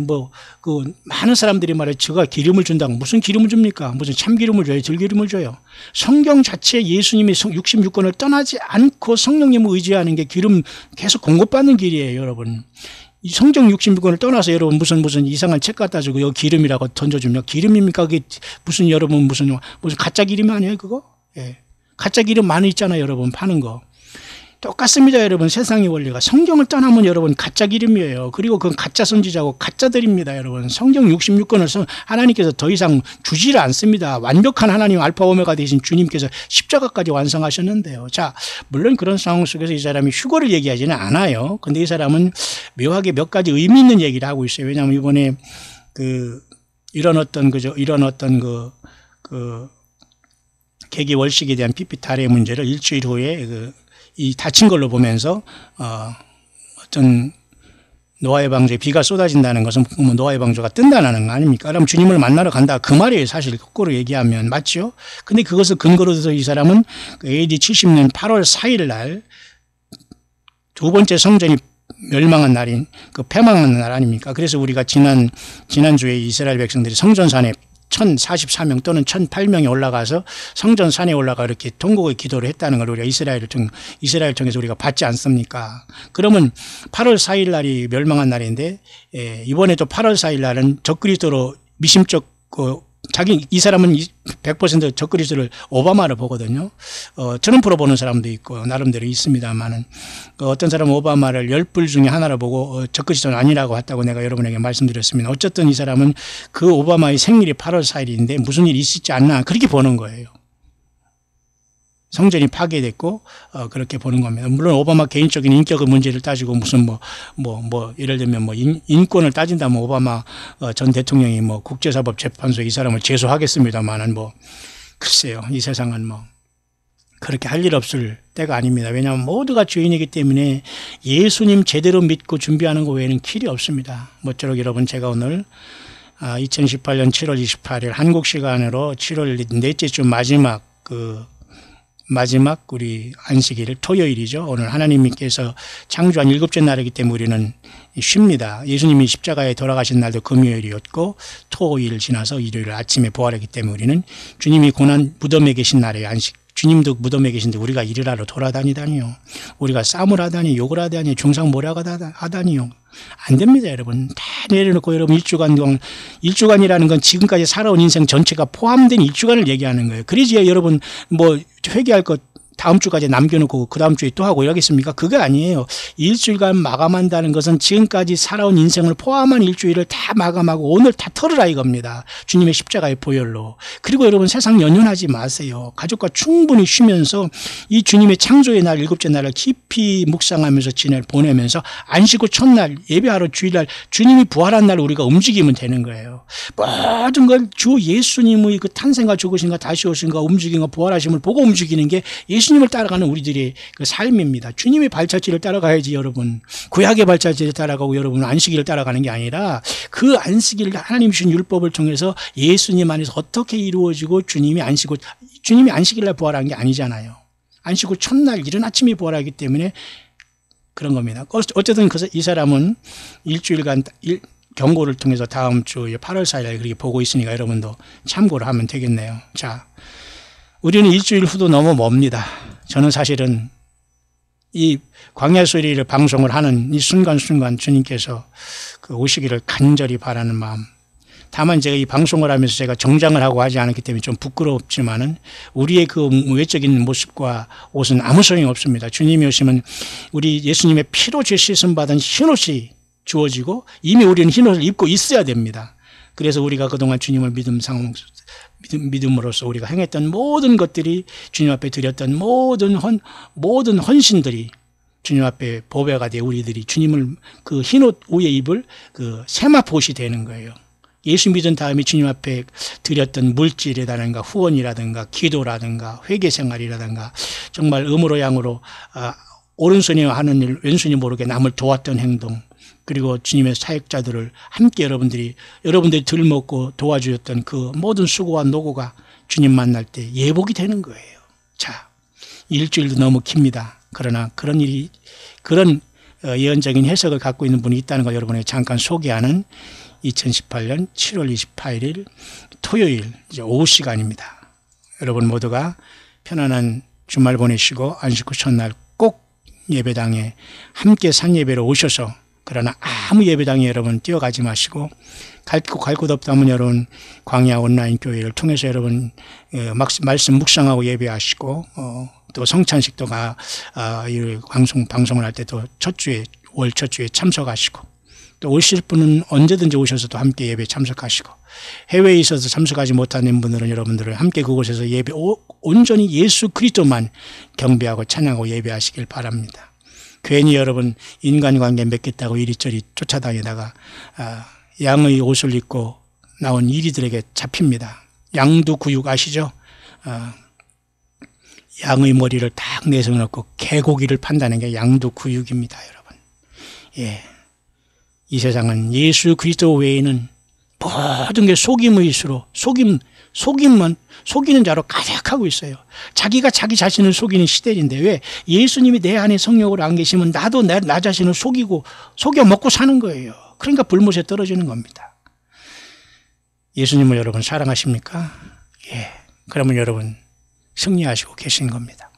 많은 사람들이 말해 제가 기름을 준다고 무슨 기름을 줍니까? 무슨 참기름을 줘요? 들기름을 줘요? 성경 자체에 예수님이 66권을 떠나지 않고 성령님을 의지하는 게 기름 계속 공급받는 길이에요, 여러분. 이 성경 66권을 떠나서 여러분 무슨 이상한 책 갖다 주고 여기 기름이라고 던져주면 기름입니까? 그게 무슨 여러분 무슨 가짜 기름이 아니에요, 그거? 예. 가짜 기름 많이 있잖아요, 여러분 파는 거. 똑같습니다, 여러분. 세상의 원리가. 성경을 떠나면 여러분 가짜 기름이에요. 그리고 그건 가짜 선지자고 가짜들입니다, 여러분. 성경 66권을 하나님께서 더 이상 주지를 않습니다. 완벽한 하나님 알파 오메가 되신 주님께서 십자가까지 완성하셨는데요. 자, 물론 그런 상황 속에서 이 사람이 휴거를 얘기하지는 않아요. 근데 이 사람은 묘하게 몇 가지 의미 있는 얘기를 하고 있어요. 왜냐하면 이번에 이런 어떤 계기 월식에 대한 핏빛 탈의 문제를 일주일 후에 이 닫힌 걸로 보면서 어떤 노아의 방주에 비가 쏟아진다는 것은 노아의 방주가 뜬다는 거 아닙니까? 그럼 주님을 만나러 간다 그 말이에요. 사실 거꾸로 얘기하면 맞죠? 근데 그것을 근거로 해서 이 사람은 AD 70년 8월 4일 날 두 번째 성전이 멸망한 날인 패망한 날 아닙니까? 그래서 우리가 지난주에 이스라엘 백성들이 성전산에 1044명 또는 1008명이 올라가서 성전산에 올라가 이렇게 통곡의 기도를 했다는 걸 우리가 이스라엘을 통해서 우리가 봤지 않습니까? 그러면 8월 4일 날이 멸망한 날인데, 이번에도 8월 4일 날은 적그리스도로 미심쩍 이 사람은 100% 적그리스도를 오바마를 보거든요. 트럼프로 보는 사람도 있고 나름대로 있습니다만은 어떤 사람은 오바마를 10불 중에 하나를 보고 적그리스도는 아니라고 했다고 내가 여러분에게 말씀드렸습니다. 어쨌든 이 사람은 그 오바마의 생일이 8월 4일인데 무슨 일이 있었지 않나 그렇게 보는 거예요. 성전이 파괴됐고 그렇게 보는 겁니다. 물론 오바마 개인적인 인격의 문제를 따지고 무슨 예를 들면 인권을 따진다면 오바마 전 대통령이 국제사법재판소에 이 사람을 제소하겠습니다만은 글쎄요, 이 세상은 그렇게 할 일 없을 때가 아닙니다. 왜냐하면 모두가 죄인이기 때문에 예수님 제대로 믿고 준비하는 것 외에는 길이 없습니다. 모쪼록 여러분, 제가 오늘 2018년 7월 28일 한국 시간으로 7월 넷째 주 마지막 우리 안식일 토요일이죠. 오늘 하나님께서 창조한 일곱째 날이기 때문에 우리는 쉽니다. 예수님이 십자가에 돌아가신 날도 금요일이었고 토요일 지나서 일요일 아침에 부활했기 때문에 우리는 주님이 고난 무덤에 계신 날에 안식, 주님도 무덤에 계신데 우리가 일을 하러 돌아다니다니요. 우리가 싸움을 하다니 욕을 하다니 중상모략하다니요. 안 됩니다, 여러분. 다 내려놓고 여러분 일주간이라는 건 지금까지 살아온 인생 전체가 포함된 일주간을 얘기하는 거예요. 그래야 여러분 회개할 것 다음 주까지 남겨놓고 그 다음 주에 또 하고 이러겠습니까? 그게 아니에요. 일주일간 마감한다는 것은 지금까지 살아온 인생을 포함한 일주일을 다 마감하고 오늘 다 털으라 이겁니다. 주님의 십자가의 보혈로. 그리고 여러분 세상 연연하지 마세요. 가족과 충분히 쉬면서 이 주님의 창조의 날 일곱째 날을 깊이 묵상하면서 보내면서 안식 후 첫날 예배하러 주일날 주님이 부활한 날 우리가 움직이면 되는 거예요. 모든 걸 주 예수님의 그 탄생과 죽으신가 다시 오신가 움직임과 부활하심을 보고 움직이는 게 예수님을 따라가는 우리들의 그 삶입니다. 주님의 발자취를 따라가야지 여러분. 구약의 발자취를 따라가고 여러분 안식일을 따라가는 게 아니라 그 안식일 하나님 주신 율법을 통해서 예수님 안에서 어떻게 이루어지고 주님이 안식일 날 부활한 게 아니잖아요. 안식 후 첫날 이른 아침에 부활하기 때문에 그런 겁니다. 어쨌든 이 사람은 일주일간 경고를 통해서 다음 주 8월 4일에 그렇게 보고 있으니까 여러분도 참고를 하면 되겠네요. 자, 우리는 일주일 후도 너무 멉니다. 저는 사실은 이 광야 소리를 방송을 하는 이 순간순간 주님께서 그 오시기를 간절히 바라는 마음. 다만 제가 이 방송을 하면서 제가 정장을 하고 하지 않았기 때문에 좀 부끄럽지만은 우리의 그 외적인 모습과 옷은 아무 소용이 없습니다. 주님이 오시면 우리 예수님의 피로 죄 씻음 받은 흰옷이 주어지고 이미 우리는 흰옷을 입고 있어야 됩니다. 그래서 우리가 그동안 주님을 믿음으로써 우리가 행했던 모든 것들이 주님 앞에 드렸던 모든 헌신들이 주님 앞에 보배가 돼 우리들이 주님을 그 흰옷 위에 입을 그 세마포옷이 되는 거예요. 예수 믿은 다음에 주님 앞에 드렸던 물질이라든가 후원이라든가 기도라든가 회개생활이라든가 정말 음으로 양으로 오른손이 하는 일 왼손이 모르게 남을 도왔던 행동 그리고 주님의 사역자들을 함께 여러분들이 들먹고 도와주셨던 그 모든 수고와 노고가 주님 만날 때 예복이 되는 거예요. 자, 일주일도 너무 깁니다. 그러나 그런 예언적인 해석을 갖고 있는 분이 있다는 걸 여러분에게 잠깐 소개하는 2018년 7월 28일 토요일 이제 오후 시간입니다. 여러분 모두가 편안한 주말 보내시고 안식 후 첫날 꼭 예배당에 함께 산예배로 오셔서 그러나 아무 예배당에 여러분 뛰어가지 마시고 갈 곳 없다면 여러분 광야 온라인 교회를 통해서 여러분 말씀 묵상하고 예배하시고 또 성찬식도 방송을 할 때 또 월 첫 주에 참석하시고 또 오실 분은 언제든지 오셔서 또 함께 예배에 참석하시고 해외에 있어서 참석하지 못하는 분들은 여러분들은 함께 그곳에서 온전히 예수 그리스도만 경배하고 찬양하고 예배하시길 바랍니다. 괜히 여러분 인간관계 맺겠다고 이리저리 쫓아다니다가 양의 옷을 입고 나온 이리들에게 잡힙니다. 양두구육 아시죠? 양의 머리를 딱 내세워놓고 개고기를 판다는 게 양두구육입니다. 여러분. 예, 이 세상은 예수 그리스도 외에는 모든 게 속임의 수로 속이는 자로 가득하고 있어요. 자기가 자기 자신을 속이는 시대인데 왜 예수님이 내 안에 성령으로 안 계시면 나도 나 자신을 속여 먹고 사는 거예요. 그러니까 불못에 떨어지는 겁니다. 예수님을 여러분 사랑하십니까? 예. 그러면 여러분 승리하시고 계신 겁니다.